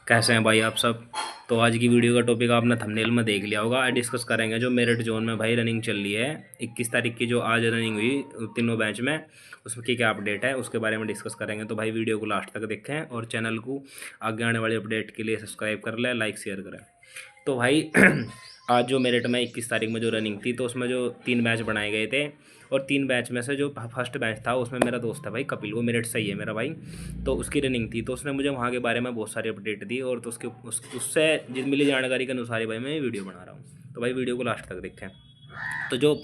कैसे हैं भाई आप सब। तो आज की वीडियो का टॉपिक आपने थंबनेल में देख लिया होगा। आज डिस्कस करेंगे जो मेरिट जोन में भाई रनिंग चल रही है 21 तारीख की, जो आज रनिंग हुई तीनों बैच में, उसमें की क्या अपडेट है उसके बारे में डिस्कस करेंगे। तो भाई वीडियो को लास्ट तक देखें और चैनल को आगे आने वाली अपडेट के लिए सब्सक्राइब कर लें, लाइक शेयर करें। तो भाई आज जो मेरिट में 21 तारीख में जो रनिंग थी, तो उसमें जो 3 बैच बनाए गए थे, और 3 बैच में से जो फर्स्ट बैच था उसमें मेरा दोस्त है भाई कपिल, वो मेरिट सही है मेरा भाई। तो उसकी रनिंग थी, तो उसने मुझे वहाँ के बारे में बहुत सारी अपडेट दी, और तो उससे जिस मिली जानकारी के अनुसार ही भाई मैं वीडियो बना रहा हूँ। तो भाई वीडियो को लास्ट तक देखें। तो जो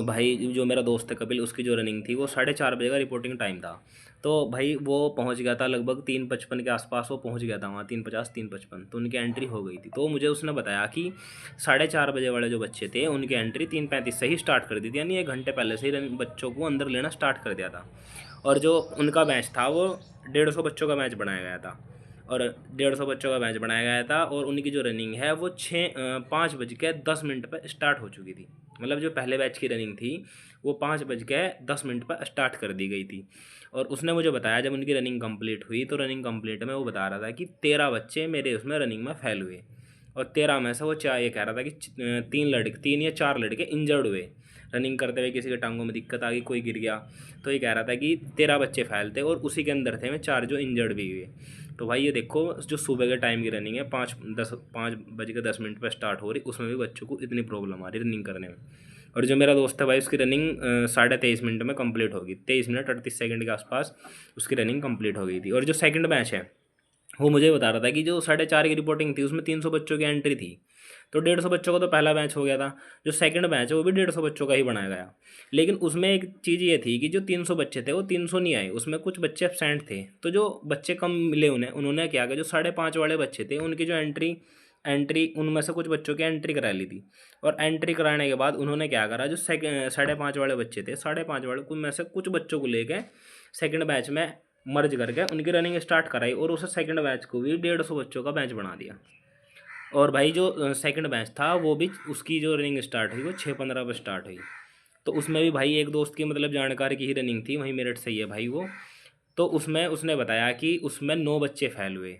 भाई जो मेरा दोस्त है कपिल, उसकी जो रनिंग थी वो 4:30 बजे का रिपोर्टिंग टाइम था। तो भाई वो पहुंच गया था लगभग 3:55 के आसपास, वो पहुंच गया था वहाँ 3:50 3:55, तो उनकी एंट्री हो गई थी। तो मुझे उसने बताया कि 4:30 बजे वाले जो बच्चे थे उनकी एंट्री 3:35 से ही स्टार्ट कर दी थी, यानी 1 घंटे पहले से ही बच्चों को अंदर लेना स्टार्ट कर दिया था। और जो उनका मैच था वो 150 बच्चों का मैच बनाया गया था, और 150 बच्चों का मैच बनाया गया था, और उनकी जो रनिंग है वो 5:10 पर स्टार्ट हो चुकी थी। मतलब जो पहले बैच की रनिंग थी वो 5:10 पर स्टार्ट कर दी गई थी। और उसने मुझे बताया जब उनकी रनिंग कंप्लीट हुई, तो रनिंग कंप्लीट में वो बता रहा था कि 13 बच्चे मेरे उसमें रनिंग में फेल हुए, और 13 में से वो ये कह रहा था कि 3 या 4 लड़के इंजर्ड हुए रनिंग करते हुए, किसी के टांगों में दिक्कत आ गई, कोई गिर गया। तो ये कह रहा था कि 13 बच्चे फेल थे, और उसी के अंदर थे में 4 जो इंजर्ड भी हुए। तो भाई ये देखो, जो सुबह के टाइम की रनिंग है 5:10 पर स्टार्ट हो रही, उसमें भी बच्चों को इतनी प्रॉब्लम आ रही रनिंग करने में। और जो मेरा दोस्त है भाई, उसकी रनिंग 23:30 में कंप्लीट होगी, 23 मिनट 38 सेकंड के आसपास उसकी रनिंग कंप्लीट हो गई थी। और जो सेकंड मैच है वो मुझे बता रहा था कि जो 4:30 की रिपोर्टिंग थी उसमें 300 बच्चों की एंट्री थी, तो 150 बच्चों का तो पहला मैच हो गया था। जो सेकंड मैच है वो भी 150 बच्चों का ही बनाया गया। लेकिन उसमें एक चीज़ ये थी कि जो 300 बच्चे थे वो 300 नहीं आए, उसमें कुछ बच्चे एबसेंट थे। तो जो बच्चे कम मिले उन्होंने क्या किया, जो 5.5 वाले बच्चे थे उनकी जो एंट्री एंट्री उनमें से कुछ बच्चों की एंट्री करा ली थी। और एंट्री कराने के बाद उन्होंने क्या करा, जो 5.5 वाले बच्चे थे, 5.5 वाले कुछ में से कुछ बच्चों को लेके सेकंड बैच में मर्ज करके उनकी रनिंग स्टार्ट कराई, और उस सेकंड बैच को भी 150 बच्चों का बैच बना दिया। और भाई जो सेकंड बैच था वो भी, उसकी जो रनिंग स्टार्ट हुई वो 6:15 पर स्टार्ट हुई। तो उसमें भी भाई एक दोस्त की मतलब जानकारी की ही रनिंग थी, वहीं मेरिट सही है भाई वो। तो उसमें उसने बताया कि उसमें 9 बच्चे फेल हुए,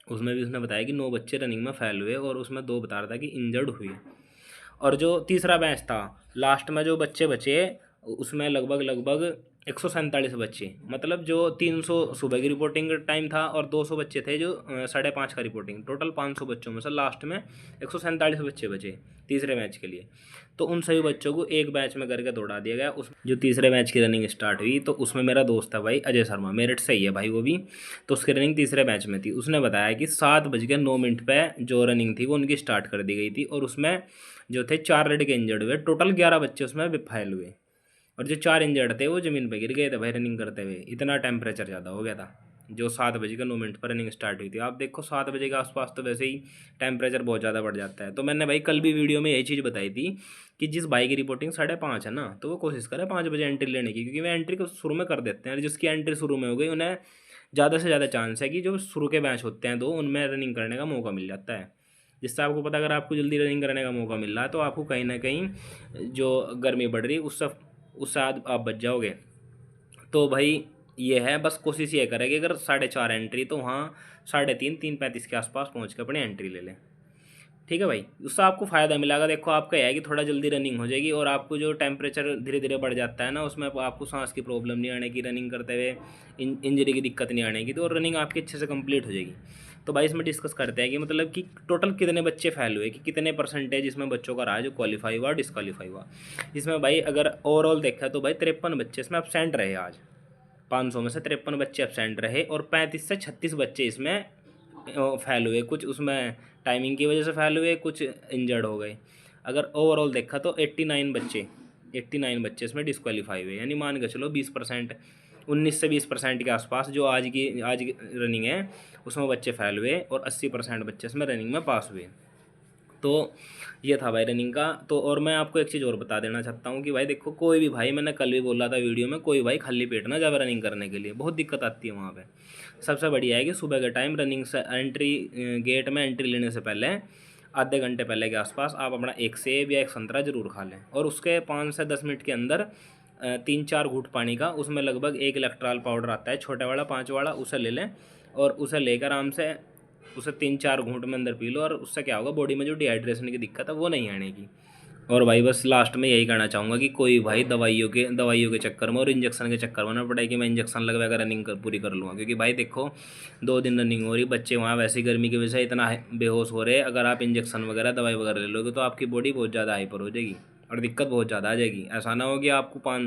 उसमें भी उसने बताया कि 9 बच्चे रनिंग में फेल हुए, और उसमें 2 बता रहा था कि इंजर्ड हुए। और जो तीसरा बैच था, लास्ट में जो बच्चे बचे उसमें लगभग लगभग 147 बच्चे, मतलब जो 300 सुबह की रिपोर्टिंग टाइम था, और 200 बच्चे थे जो 5:30 का रिपोर्टिंग, टोटल 500 बच्चों में से लास्ट में 147 बच्चे बचे तीसरे मैच के लिए। तो उन सभी बच्चों को एक बैच में करके दौड़ा दिया गया। उस जो तीसरे मैच की रनिंग स्टार्ट हुई, तो उसमें मेरा दोस्त है भाई अजय शर्मा, मेरिट सही है भाई वो भी। तो उसकी रनिंग तीसरे मैच में थी, उसने बताया कि 7:09 पर जो रनिंग थी वो उनकी स्टार्ट कर दी गई थी, और उसमें जो थे 4 लड़के इंजर्ड हुए, टोटल 11 बच्चे उसमें फेल हुए। और जो 4 इंजर्ड थे वो ज़मीन पर गिर गए थे भाई रनिंग करते हुए, इतना टेम्परेचर ज़्यादा हो गया था। जो 7:09 पर रनिंग स्टार्ट हुई थी, आप देखो 7 बजे के आसपास तो वैसे ही टेम्परेचर बहुत ज़्यादा बढ़ जाता है। तो मैंने भाई कल भी वीडियो में यही चीज़ बताई थी कि जिस भाई की रिपोर्टिंग 5:30 है ना, तो वो कोशिश करें 5 बजे एंट्री लेने की, क्योंकि वे एंट्री को शुरू में कर देते हैं, और जिसकी एंट्री शुरू में हो गई उन्हें ज़्यादा से ज़्यादा चांस है कि जो शुरू के मैच होते हैं तो उनमें रनिंग करने का मौका मिल जाता है। जिससे आपको पता, अगर आपको जल्दी रनिंग करने का मौका मिल रहा है तो आपको कहीं ना कहीं जो गर्मी बढ़ रही उससे आप बच जाओगे। तो भाई ये है, बस कोशिश ये करें कि अगर 4:30 एंट्री, तो वहाँ 3:35 के आसपास पहुँच के अपनी एंट्री ले लें। ठीक है भाई, उससे आपको फ़ायदा मिलेगा। देखो आपका यह है कि थोड़ा जल्दी रनिंग हो जाएगी, और आपको जो टेम्परेचर धीरे धीरे बढ़ जाता है ना, उसमें आपको सांस की प्रॉब्लम नहीं आने की, रनिंग करते हुए इंजरी की दिक्कत नहीं आने की, तो रनिंग आपकी अच्छे से कंप्लीट हो जाएगी। तो भाई इसमें डिस्कस करते हैं कि मतलब कि टोटल कितने बच्चे फेल हुए, कि कितने परसेंटेज इसमें बच्चों का रहा है जो क्वालिफाई हुआ डिस्क्वालीफाई हुआ। इसमें भाई अगर ओवरऑल देखा तो भाई 53 बच्चे इसमें एबसेंट रहे आज, 500 में से 53 बच्चे एबसेंट रहे, और 35 से 36 बच्चे इसमें फेल हुए। कुछ उसमें टाइमिंग की वजह से फेल हुए, कुछ इंजर्ड हो गए। अगर ओवरऑल देखा तो 89 बच्चे इसमें डिस्क्वालीफाई हुए, यानी मान के चलो 20%, 19 से 20% के आसपास जो आज की रनिंग है उसमें बच्चे फेल हुए, और 80% बच्चे इसमें रनिंग में पास हुए। तो ये था भाई रनिंग का। तो और मैं आपको एक चीज़ और बता देना चाहता हूँ कि भाई देखो, कोई भी भाई, मैंने कल भी बोला था वीडियो में, कोई भाई खाली पेट ना जाए रनिंग करने के लिए, बहुत दिक्कत आती है वहाँ पे। सबसे बढ़िया है कि सुबह के टाइम रनिंग से एंट्री, गेट में एंट्री लेने से पहले आधे घंटे पहले के आसपास आप अपना एक सेब या एक संतरा जरूर खा लें, और उसके 5 से 10 मिनट के अंदर 3-4 घूंट पानी का, उसमें लगभग 1 इलेक्ट्रॉल पाउडर आता है छोटे वाला 5 वाला, उसे ले लें। और उसे लेकर आराम से उसे 3-4 घूंट में अंदर पी लो, और उससे क्या होगा, बॉडी में जो डिहाइड्रेशन की दिक्कत है वो नहीं आने की। और भाई बस लास्ट में यही कहना चाहूँगा कि कोई भाई दवाइयों के चक्कर में और इंजेक्शन के चक्कर में ना पड़े कि मैं इंजेक्शन लगवा कर रनिंग पूरी कर लूँगा। क्योंकि भाई देखो 2 दिन रनिंग हो रही, बच्चे वहाँ वैसे ही गर्मी की वजह से इतना बेहोश हो रहे हैं। अगर आप इंजेक्शन वगैरह दवाई वगैरह ले लोगे तो आपकी बॉडी बहुत ज़्यादा हाइपर हो जाएगी और दिक्कत बहुत ज़्यादा आ जाएगी। ऐसा ना हो कि आपको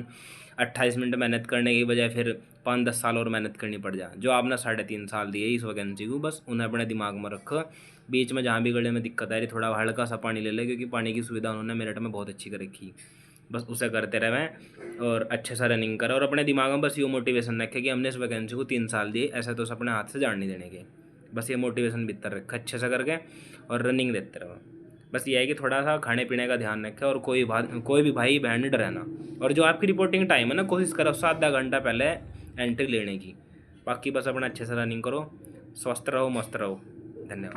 28 मिनट मेहनत करने की बजाय फिर 5-10 साल और मेहनत करनी पड़ जाए। जो आपने 3.5 साल दिए इस वैकेंसी को, बस उन्हें अपने दिमाग में रखो। बीच में जहाँ भी गले में दिक्कत आ रही, थोड़ा हल्का सा पानी ले ले, क्योंकि पानी की सुविधा उन्होंने मेरठ में बहुत अच्छी कर रखी। बस उसे करते रहें और अच्छे से रनिंग करें, और अपने दिमाग में बस ये मोटिवेशन रखें कि हमने इस वैकेंसी को 3 साल दिए, ऐसा तो अपने हाथ से जान नहीं देने के। बस ये मोटिवेशन भीतर रखें अच्छे से करके, और रनिंग देते रहो। बस ये है कि थोड़ा सा खाने पीने का ध्यान रखें, और कोई भी भाई बहन नहीं डरे ना। और जो आपकी रिपोर्टिंग टाइम है ना, कोशिश करो 7-10 घंटा पहले एंट्री लेने की। बाकी बस अपना अच्छे से रनिंग करो, स्वस्थ रहो, मस्त रहो। धन्यवाद।